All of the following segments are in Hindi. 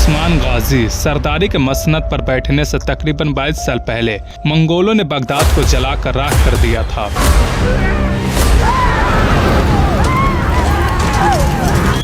उस्मान गाजी सरदारी के मसनद पर बैठने से तकरीबन 22 साल पहले मंगोलों ने बगदाद को जलाकर राख कर दिया था।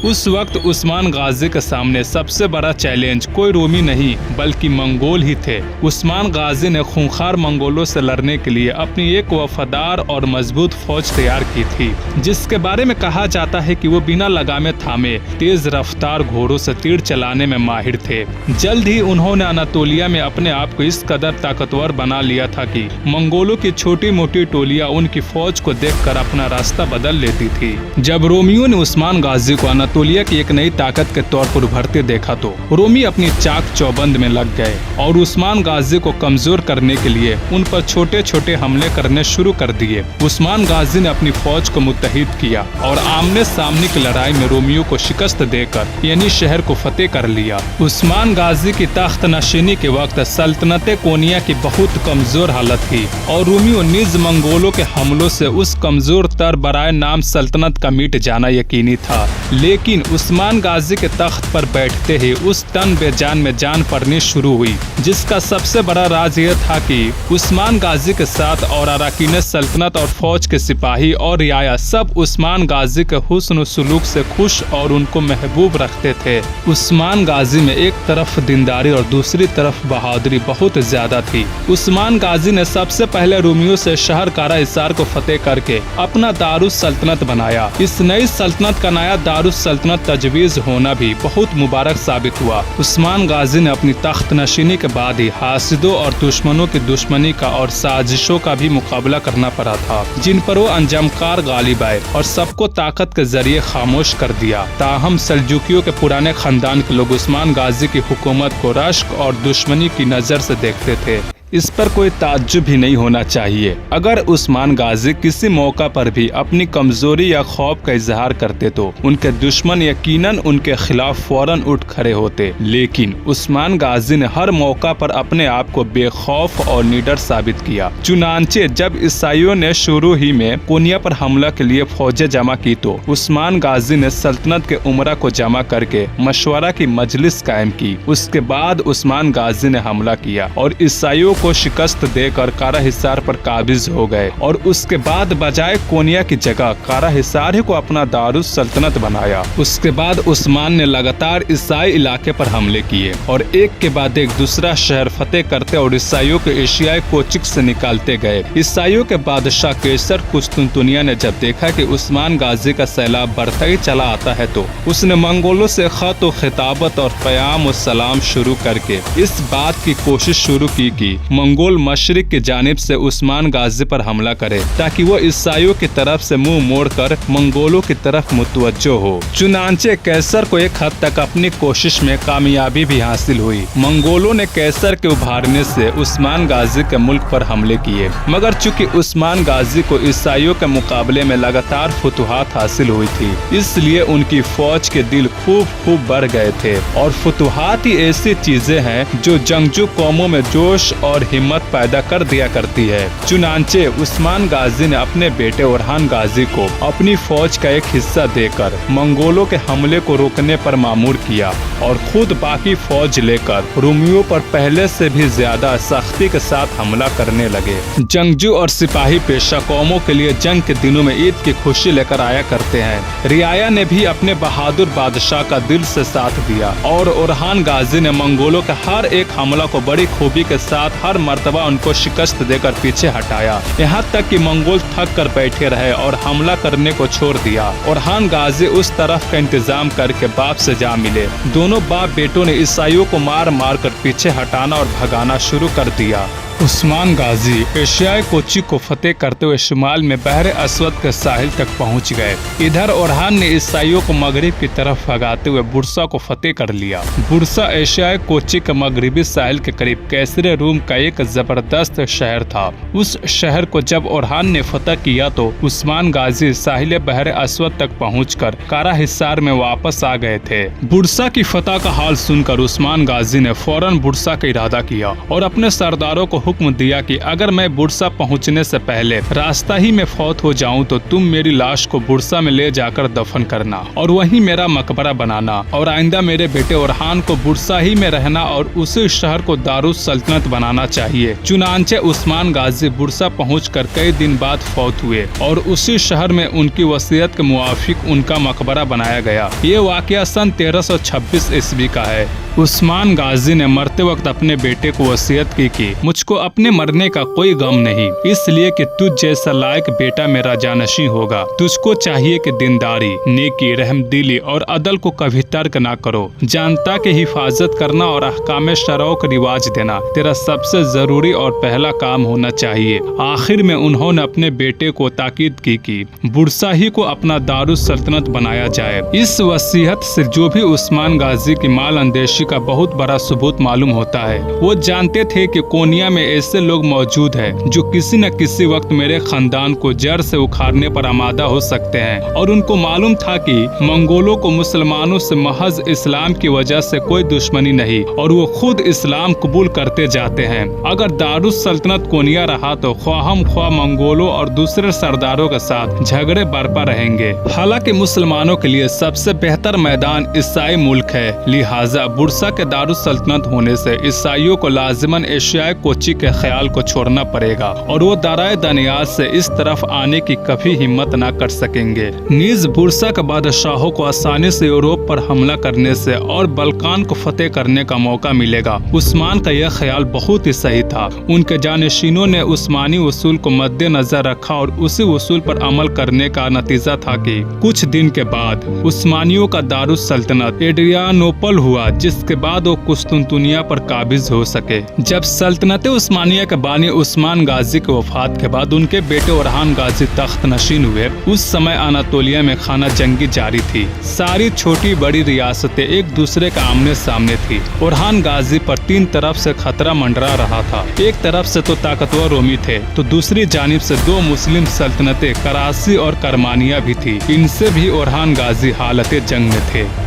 उस वक्त उस्मान गाजी के सामने सबसे बड़ा चैलेंज कोई रोमी नहीं बल्कि मंगोल ही थे। उस्मान गाजी ने खूंखार मंगोलों से लड़ने के लिए अपनी एक वफादार और मजबूत फौज तैयार की थी, जिसके बारे में कहा जाता है कि वो बिना लगामे थामे तेज रफ्तार घोड़ों से तीर चलाने में माहिर थे। जल्द ही उन्होंने अनातोलिया में अपने आप को इस कदर ताकतवर बना लिया था कि मंगोलों की छोटी मोटी टोलियां उनकी फौज को देखकर अपना रास्ता बदल लेती थी। जब रोमियों ने उस्मान गाजी को अनातोलिया की एक नई ताकत के तौर पर उभरते देखा तो रोमी अपनी चाक चौबंद में लग गए और उस्मान गाजी को कमजोर करने के लिए उन पर छोटे छोटे हमले करने शुरू कर दिए। उस्मान गाजी ने अपनी फौज को मुत्तहिद किया और आमने सामने की लड़ाई में रोमियों को शिकस्त देकर यानी शहर को फतेह कर लिया। उस्मान गाजी की तख्त नशीनी के वक्त सल्तनत कोनिया की बहुत कमजोर हालत थी और रोमियों निज मंगोलों के हमलों से उस कमजोर तर बराए नाम सल्तनत का मिट जाना यकीनी था। लेकिन उस्मान गाजी के तख्त पर बैठते ही उस तन बेजान में जान पड़नी शुरू हुई, जिसका सबसे बड़ा राज यह था कि उस्मान गाजी के साथ और अराकीन सल्तनत और फौज के सिपाही और रियाया सब उस्मान गाजी के हुस्न सुलूक से खुश और उनको महबूब रखते थे। उस्मान गाजी में एक तरफ दीनदारी और दूसरी तरफ बहादुरी बहुत ज्यादा थी। उस्मान गाजी ने सबसे पहले रोमियों से शहर कारा हिसार को फतेह करके अपना दारुस सल्तनत बनाया। इस नई सल्तनत का नया दारुस सल्तनत तजवीज होना भी बहुत मुबारक साबित हुआ। उस्मान गाजी ने अपनी तख्त नशीनी के बाद ही हासिदों और दुश्मनों की दुश्मनी का और साजिशों का भी मुकाबला करना पड़ा था, जिन पर वो अंजामकार गालिब आए और सबको ताकत के जरिए खामोश कर दिया। ताहम सल्जुकियों के पुराने खानदान के लोग उस्मान गाजी की हुकूमत को रश्क और दुश्मनी की नजर से देखते थे। इस पर कोई ताज्जुब भी नहीं होना चाहिए। अगर उस्मान गाजी किसी मौका पर भी अपनी कमजोरी या खौफ का इजहार करते तो उनके दुश्मन यकीनन उनके खिलाफ फौरन उठ खड़े होते, लेकिन उस्मान गाजी ने हर मौका पर अपने आप को बेखौफ और निडर साबित किया। चुनांचे जब ईसाइयों ने शुरू ही में कोनिया पर हमला के लिए फौजें जमा की तो उस्मान गाजी ने सल्तनत के उमरा को जमा करके मशवरा की मजलिस कायम की। उसके बाद उस्मान गाजी ने हमला किया और ईसाइयों को शिकस्त देकर कारा हिसार पर काबिज हो गए और उसके बाद बजाय कोनिया की जगह कारा हिसार ही को अपना दारुस सल्तनत बनाया। उसके बाद उस्मान ने लगातार ईसाई इलाके पर हमले किए और एक के बाद एक दूसरा शहर फतेह करते और ईसाइयों को एशियाई कोचिक से निकालते गए। ईसाइयों के बादशाह कैसर कुस्तुनतुनिया ने जब देखा कि उस्मान गाजी का सैलाब बढ़ता ही चला आता है तो उसने मंगोलों से खत व खिताबत और क़याम व सलाम शुरू करके इस बात की कोशिश शुरू की कि मंगोल मशरिक की जानिब से उस्मान गाजी पर हमला करे ताकि वो ईसाइयों की तरफ से मुंह मोड़कर मंगोलों की तरफ मुतवज्जो हो। चुनांचे कैसर को एक हद तक अपनी कोशिश में कामयाबी भी हासिल हुई। मंगोलों ने कैसर के उभारने से उस्मान गाजी के मुल्क पर हमले किए, मगर चूंकि उस्मान गाजी को ईसाइयों के मुकाबले में लगातार फुतुहात हासिल हुई थी, इसलिए उनकी फौज के दिल खूब बढ़ गए थे। और फुतुहात ही ऐसी चीजें हैं जो जंगजू कौमों में जोश और हिम्मत पैदा कर दिया करती है। चुनांचे उस्मान गाजी ने अपने बेटे ओरहान गाजी को अपनी फौज का एक हिस्सा देकर मंगोलों के हमले को रोकने पर मामूर किया और खुद बाकी फौज लेकर रोमियों पर पहले से भी ज्यादा सख्ती के साथ हमला करने लगे। जंगजू और सिपाही पेशा कौमों के लिए जंग के दिनों में ईद की खुशी लेकर आया करते हैं। रियाया ने भी अपने बहादुर बादशाह का दिल से साथ दिया और ओरहान गाजी ने मंगोलों के हर एक हमला को बड़ी खूबी के साथ हर मर्तबा उनको शिकस्त देकर पीछे हटाया, यहाँ तक कि मंगोल थक कर बैठे रहे और हमला करने को छोड़ दिया। ओरहान गाजी उस तरफ का इंतजाम करके बाप से जा मिले। दोनों बाप बेटों ने ईसाइयों को मार मार कर पीछे हटाना और भगाना शुरू कर दिया। उस्मान गाजी एशियाई कोचिक को फतेह करते हुए शुमाल में बहरे अस्वद के साहिल तक पहुंच गए। इधर ओरहान ने ईसाइयों को मगरिब की तरफ भगाते हुए बुरसा को फतेह कर लिया। बुरसा एशियाई कोचिक के मगरिबी साहिल के करीब कैसरे रूम का एक जबरदस्त शहर था। उस शहर को जब ओरहान ने फतेह किया तो उस्मान गाजी साहिल बहरे अस्वद तक पहुंचकर कारा हिसार में वापस आ गए थे। बुरसा की फतह का हाल सुनकर उस्मान गाजी ने फौरन बुरसा का इरादा किया और अपने सरदारों को हुक्म दिया कि अगर मैं बुरसा पहुंचने से पहले रास्ता ही में फौत हो जाऊं तो तुम मेरी लाश को बुरसा में ले जाकर दफन करना और वहीं मेरा मकबरा बनाना, और आइंदा मेरे बेटे ओरहान को बुरसा ही में रहना और उसी शहर को दारुस सल्तनत बनाना चाहिए। चुनांचे उस्मान गाजी बुरसा पहुंचकर कई दिन बाद फौत हुए और उसी शहर में उनकी वसीयत के मुआफिक उनका मकबरा बनाया गया। ये वाकया सन 1326 ईस्वी का है। उस्मान गाजी ने मरते वक्त अपने बेटे को वसीयत की कि मुझको अपने मरने का कोई गम नहीं, इसलिए कि तुझ जैसा लायक बेटा मेरा जानशी होगा। तुझको चाहिए कि दीनदारी, नेकी, रहमदिली और अदल को कभी तर्क ना करो। जानता की हिफाजत करना और अहकाम शरअ को रिवाज देना तेरा सबसे जरूरी और पहला काम होना चाहिए। आखिर में उन्होंने अपने बेटे को ताकीद की कि बुरसा ही को अपना दारुस सल्तनत बनाया जाए। इस वसीयत से जो भी उस्मान गाजी की माल अंदेशी का बहुत बड़ा सबूत मालूम होता है। वो जानते थे कि कोनिया में ऐसे लोग मौजूद हैं जो किसी न किसी वक्त मेरे खानदान को जड़ से उखाड़ने पर आमादा हो सकते हैं, और उनको मालूम था कि मंगोलों को मुसलमानों से महज इस्लाम की वजह से कोई दुश्मनी नहीं और वो खुद इस्लाम कबूल करते जाते हैं। अगर दारुस सल्तनत कोनिया रहा तो ख्वाहम ख्वाह मंगोलों और दूसरे सरदारों के साथ झगड़े बरपा रहेंगे। हालांकि मुसलमानों के लिए सबसे बेहतर मैदान ईसाई मुल्क है, लिहाजा बुरसा के दारुस सल्तनत होने से ईसाइयों को लाजिमन एशियाई कोची के ख्याल को छोड़ना पड़ेगा और वो दाराए दनियाल से इस तरफ आने की कभी हिम्मत न कर सकेंगे। नीज बुरसा के बादशाहों को आसानी से यूरोप पर हमला करने से और बल्कान को फतेह करने का मौका मिलेगा। उस्मान का यह ख्याल बहुत ही सही था। उनके जानशीनों ने उस्मानी उसूल को मद्देनजर रखा और उसी उसूल पर अमल करने का नतीजा था कि कुछ दिन के बाद उस्मानियों का दारुस सल्तनत एड्रियानोपल हुआ, जिसके बाद वो कुस्तुनतुनिया पर काबिज हो सके। जब सल्तनत उस्मानिया के बानी उस्मान गाजी की वफात के बाद उनके बेटे ओरहान गाजी तख्त नशीन हुए, उस समय अनातोलिया में खाना जंगी जारी थी। सारी छोटी बड़ी रियासतें एक दूसरे के आमने सामने थी। ओरहान गाजी पर तीन तरफ से खतरा मंडरा रहा था। एक तरफ से तो ताकतवर रोमी थे, तो दूसरी जानिब से दो मुस्लिम सल्तनतें कराची और करमानिया भी थी। इनसे भी ओरहान गाजी हालत जंग में थे।